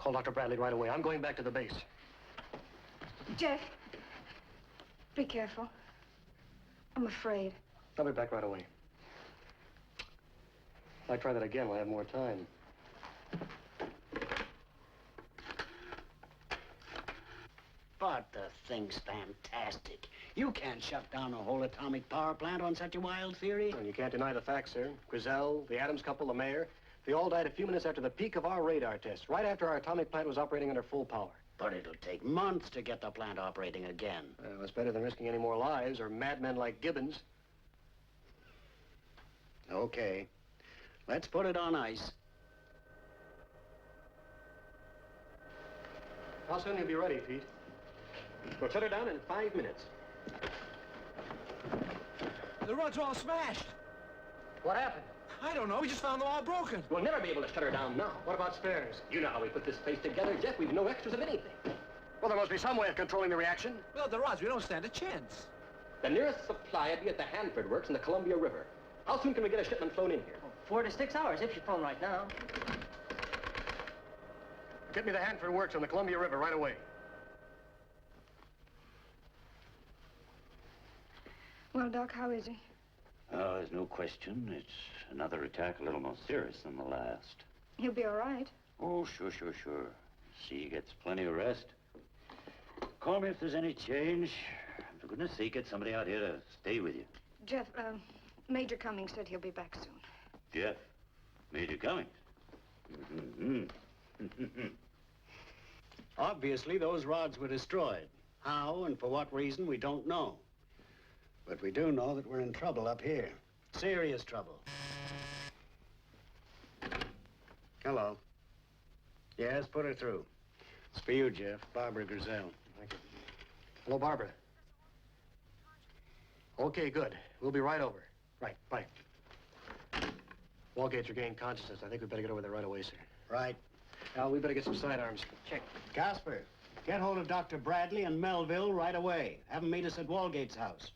Call Dr. Bradley right away. I'm going back to the base. Jeff, be careful. I'm afraid. I'll be back right away. If I try that again, we'll have more time. But the thing's fantastic. You can't shut down a whole atomic power plant on such a wild theory. Well, you can't deny the facts, sir. Griselle, the Adams couple, the mayor, they all died a few minutes after the peak of our radar test, right after our atomic plant was operating under full power. But it'll take months to get the plant operating again. Well, it's better than risking any more lives or madmen like Gibbons. Okay. Let's put it on ice. How soon will you be ready, Pete? We'll shut her down in 5 minutes. The rods are all smashed. What happened? I don't know. We just found them all broken. We'll never be able to shut her down now. What about spares? You know how we put this place together, Jeff. We've no extras of anything. Well, there must be some way of controlling the reaction. Well, the rods, we don't stand a chance. The nearest supply would be at the Hanford Works in the Columbia River. How soon can we get a shipment flown in here? 4 to 6 hours if you phone right now. Get me the Hanford Works on the Columbia River right away. Well, Doc, how is he? Oh, there's no question. It's another attack a little more serious than the last. He'll be all right. Oh, sure. See, he gets plenty of rest. Call me if there's any change. For goodness sake, get somebody out here to stay with you. Jeff, Major Cummings said he'll be back soon. Jeff? Major Cummings? Mm-hmm. Obviously, those rods were destroyed. How and for what reason, we don't know. But we do know that we're in trouble up here. Serious trouble. Hello. Yes, put her through. It's for you, Jeff. Barbara Griselle. Thank you. Hello, Barbara. Okay, good. We'll be right over. Right, bye. Walgate's regained consciousness. I think we better get over there right away, sir. Right. Al, we better get some sidearms. Check. Casper, get hold of Dr. Bradley and Melville right away. Have them meet us at Walgate's house.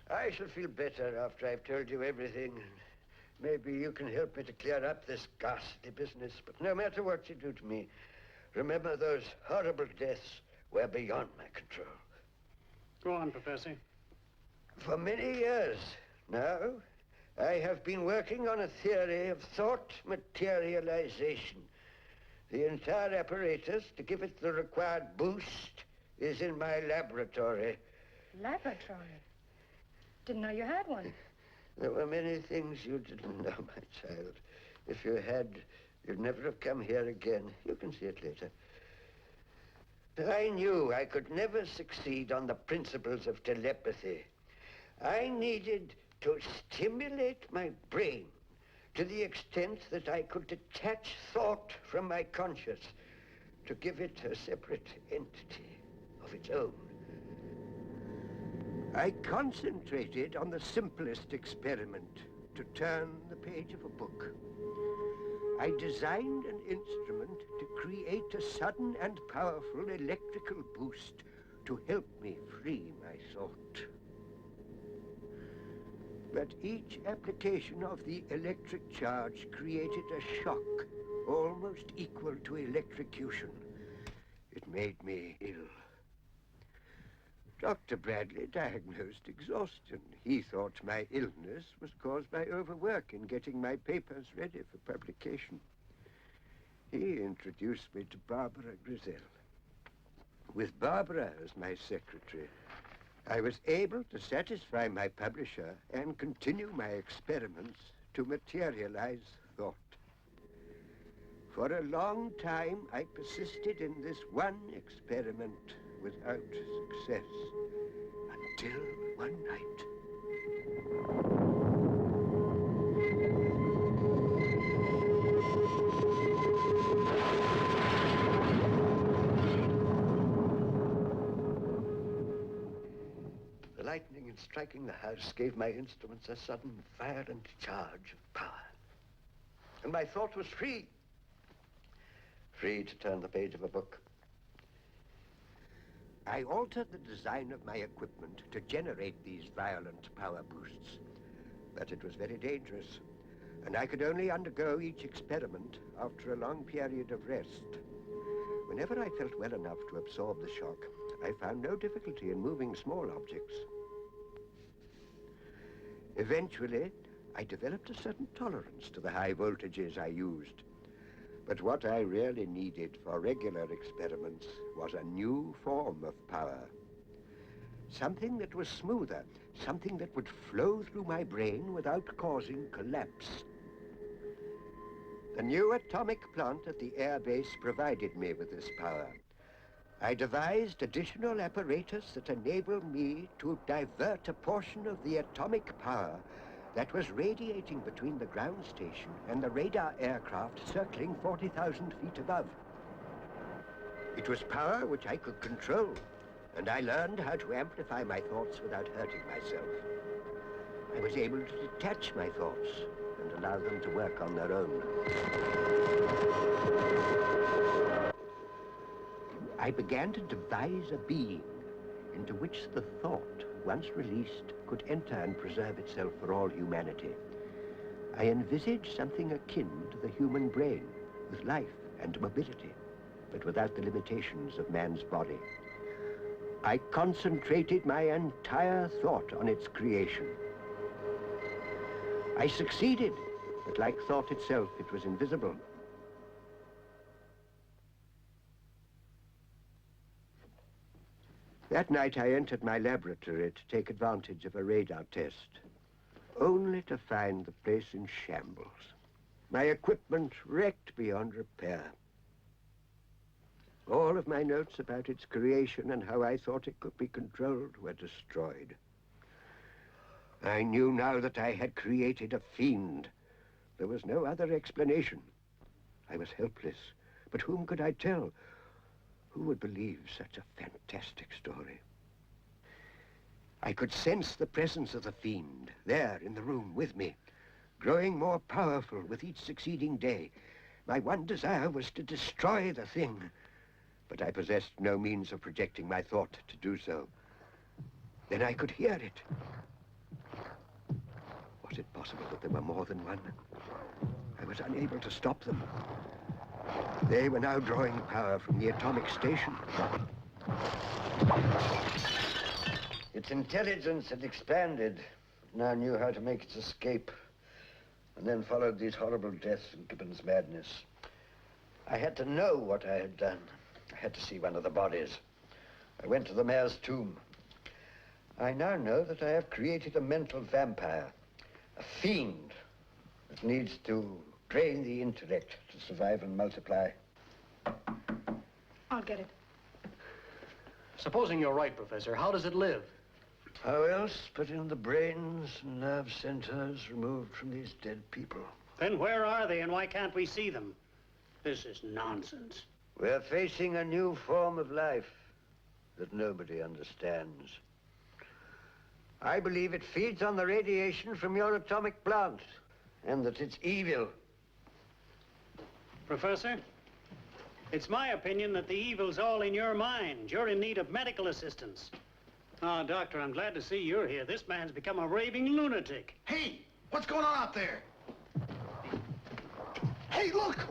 I shall feel better after I've told you everything. Maybe you can help me to clear up this ghastly business. But no matter what you do to me, remember those horrible deaths were beyond my control. Go on, Professor. For many years now, I have been working on a theory of thought materialization. The entire apparatus to give it the required boost is in my laboratory. Laboratory? Didn't know you had one. There were many things you didn't know, my child. If you had, you'd never have come here again. You can see it later. I knew I could never succeed on the principles of telepathy. I needed to stimulate my brain to the extent that I could detach thought from my conscious to give it a separate entity of its own. I concentrated on the simplest experiment, to turn the page of a book. I designed an instrument to create a sudden and powerful electrical boost to help me free my thought. But each application of the electric charge created a shock almost equal to electrocution. It made me ill. Dr. Bradley diagnosed exhaustion. He thought my illness was caused by overwork in getting my papers ready for publication. He introduced me to Barbara Griselle. With Barbara as my secretary, I was able to satisfy my publisher and continue my experiments to materialize thought. For a long time, I persisted in this one experiment without success, until one night. The lightning in striking the house gave my instruments a sudden violent charge of power. And my thought was free. Free to turn the page of a book. I altered the design of my equipment to generate these violent power boosts. But it was very dangerous. and I could only undergo each experiment after a long period of rest. Whenever I felt well enough to absorb the shock, I found no difficulty in moving small objects. Eventually, I developed a certain tolerance to the high voltages I used. But what I really needed for regular experiments was a new form of power. Something that was smoother, something that would flow through my brain without causing collapse. The new atomic plant at the air base provided me with this power. I devised additional apparatus that enabled me to divert a portion of the atomic power that was radiating between the ground station and the radar aircraft circling 40,000 feet above. It was power which I could control, and I learned how to amplify my thoughts without hurting myself. I was able to detach my thoughts and allow them to work on their own. I began to devise a being into which the thought, once released, could enter and preserve itself for all humanity. I envisaged something akin to the human brain, with life and mobility, but without the limitations of man's body. I concentrated my entire thought on its creation. I succeeded, but like thought itself, it was invisible. That night, I entered my laboratory to take advantage of a radar test, only to find the place in shambles. My equipment wrecked beyond repair. All of my notes about its creation and how I thought it could be controlled were destroyed. I knew now that I had created a fiend. There was no other explanation. I was helpless, but whom could I tell? Who would believe such a fantastic story? I could sense the presence of the fiend there in the room with me, growing more powerful with each succeeding day. My one desire was to destroy the thing, but I possessed no means of projecting my thought to do so. Then I could hear it. Was it possible that there were more than one? I was unable to stop them. They were now drawing power from the atomic station. Its intelligence had expanded. It now knew how to make its escape. And then followed these horrible deaths and Gibbon's madness. I had to know what I had done. I had to see one of the bodies. I went to the mayor's tomb. I now know that I have created a mental vampire, a fiend that needs to drain the intellect to survive and multiply. I'll get it. Supposing you're right, Professor, how does it live? How else but in the brains and nerve centers removed from these dead people? Then where are they and why can't we see them? This is nonsense. We're facing a new form of life that nobody understands. I believe it feeds on the radiation from your atomic plant, and that it's evil. Professor, it's my opinion that the evil's all in your mind. You're in need of medical assistance. Ah, Doctor, I'm glad to see you're here. This man's become a raving lunatic. Hey, what's going on out there? Hey, look!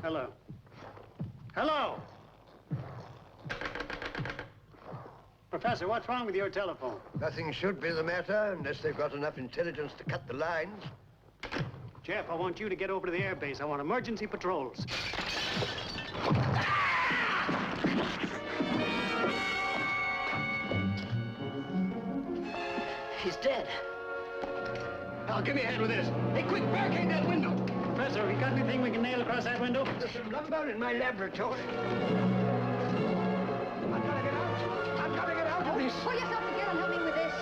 Hello. Hello! Professor, what's wrong with your telephone? Nothing should be the matter unless they've got enough intelligence to cut the lines. Jeff, I want you to get over to the air base. I want emergency patrols. He's dead. Al, give me a hand with this. Hey, quick, barricade that window. Professor, have you got anything we can nail across that window? There's some lumber in my laboratory. I've got to get out of this. Pull yourself together and help me with this.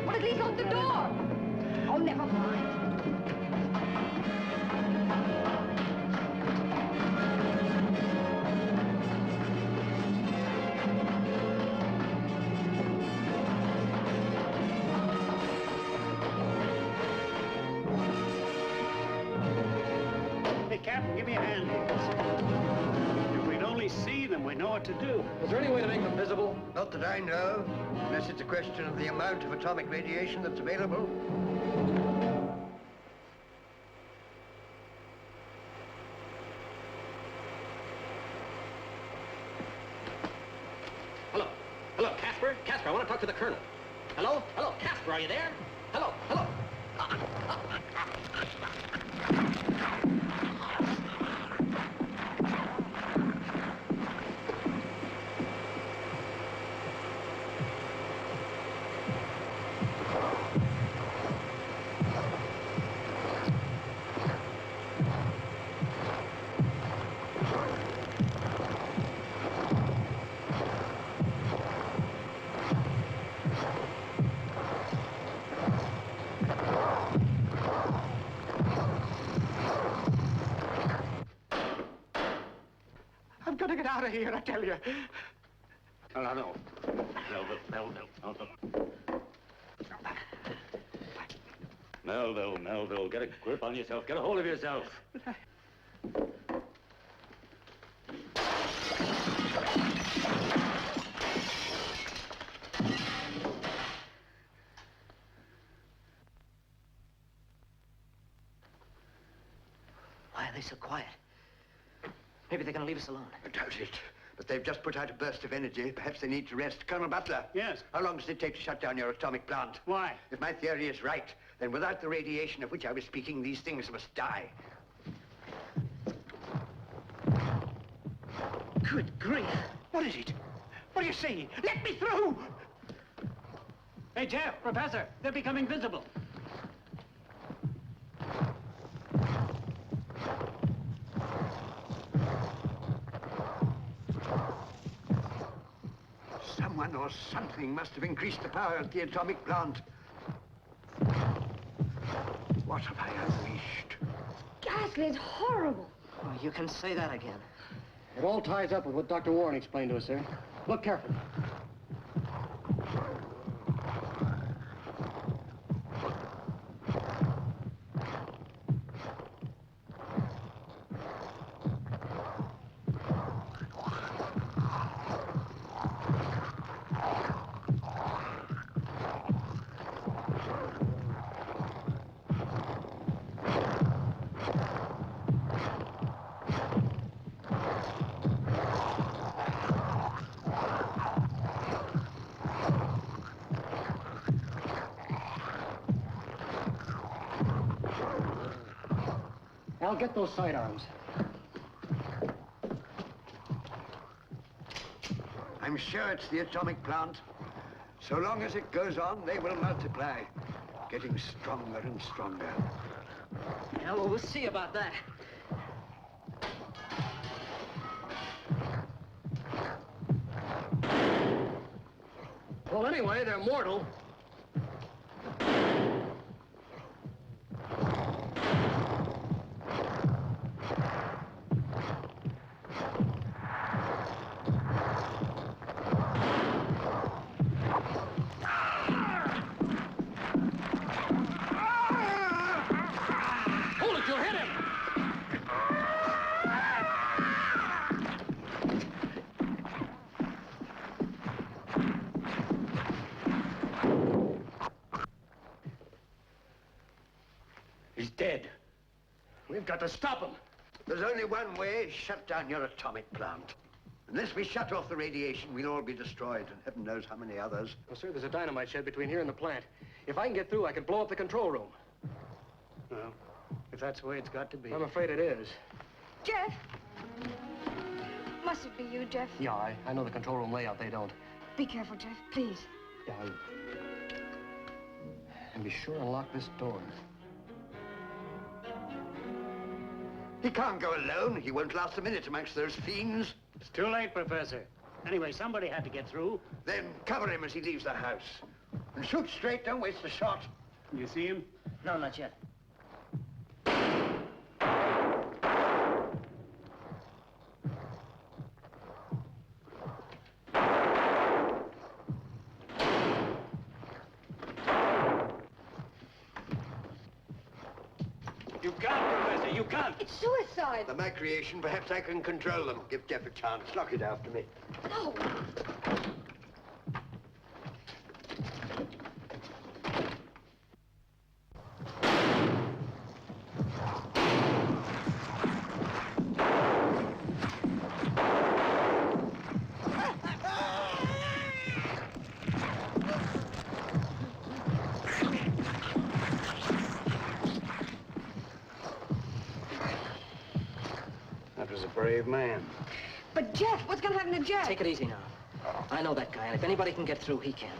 Well, at least lock the door. Oh, never mind. Give me a hand, Nichols. If we'd only see them, we know what to do. Is there any way to make them visible? Not that I know, unless it's a question of the amount of atomic radiation that's available. Hello. Hello, Casper? Casper, I want to talk to the Colonel. Hello? Hello, Casper, are you there? Hello? Hello? I've got to get out of here, I tell you. No. Melville, get a grip on yourself. Get a hold of yourself. Why are they so quiet? Maybe they're going to leave us alone. I doubt it. But they've just put out a burst of energy. Perhaps they need to rest. Colonel Butler. Yes? How long does it take to shut down your atomic plant? Why? If my theory is right, then without the radiation of which I was speaking, these things must die. Good grief. What is it? What are you saying? Let me through! Hey, Jeff, Professor, they're becoming visible. Someone or something must have increased the power of the atomic plant. What have I unleashed? Ghastly, it's horrible. Oh, you can say that again. It all ties up with what Dr. Warren explained to us, sir. Look carefully. Al, get those sidearms. I'm sure it's the atomic plant. So long as it goes on, they will multiply, getting stronger and stronger. Yeah, well, we'll see about that. Well, anyway, they're mortal. Hold it, you'll hit him! He's dead. We've got to stop him. There's only one way, shut down your atomic plant. Unless we shut off the radiation, we'll all be destroyed, and heaven knows how many others. Well, sir, there's a dynamite shed between here and the plant. If I can get through, I can blow up the control room. Well, if that's the way it's got to be. I'm afraid it is. Jeff? Must it be you, Jeff? Yeah, I know the control room layout. They don't. Be careful, Jeff, please. Yeah, and be sure and lock this door. He can't go alone. He won't last a minute amongst those fiends. It's too late, Professor. Anyway, somebody had to get through. Then cover him as he leaves the house. And shoot straight, don't waste a shot. You see him? No, not yet. You can't, Professor, you can't. It's suicide. They're my creation. Perhaps I can control them. Give Jeff a chance. Lock it after me. No. That was a brave man. But Jeff, what's going to happen to Jeff? Take it easy now. I know that guy, and if anybody can get through, he can.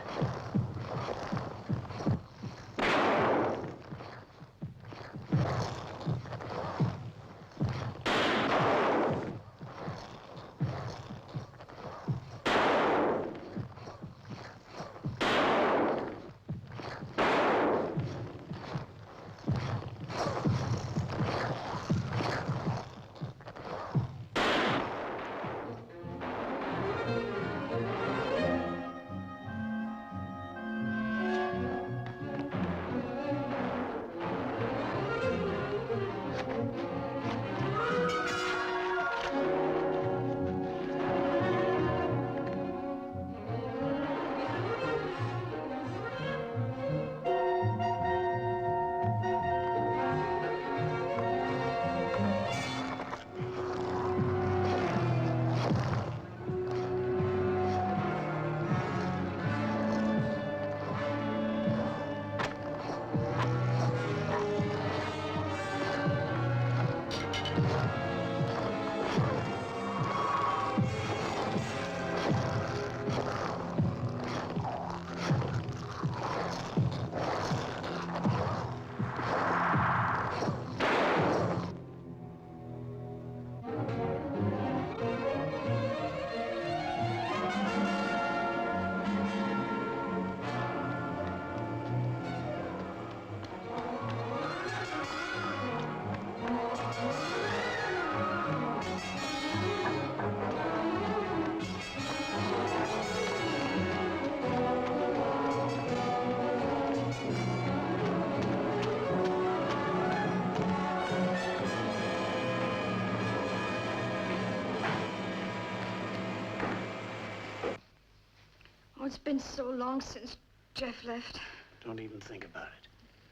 Oh, it's been so long since Jeff left. Don't even think about it.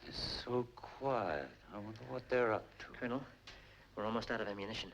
It's so quiet. I wonder what they're up to. Colonel, we're almost out of ammunition.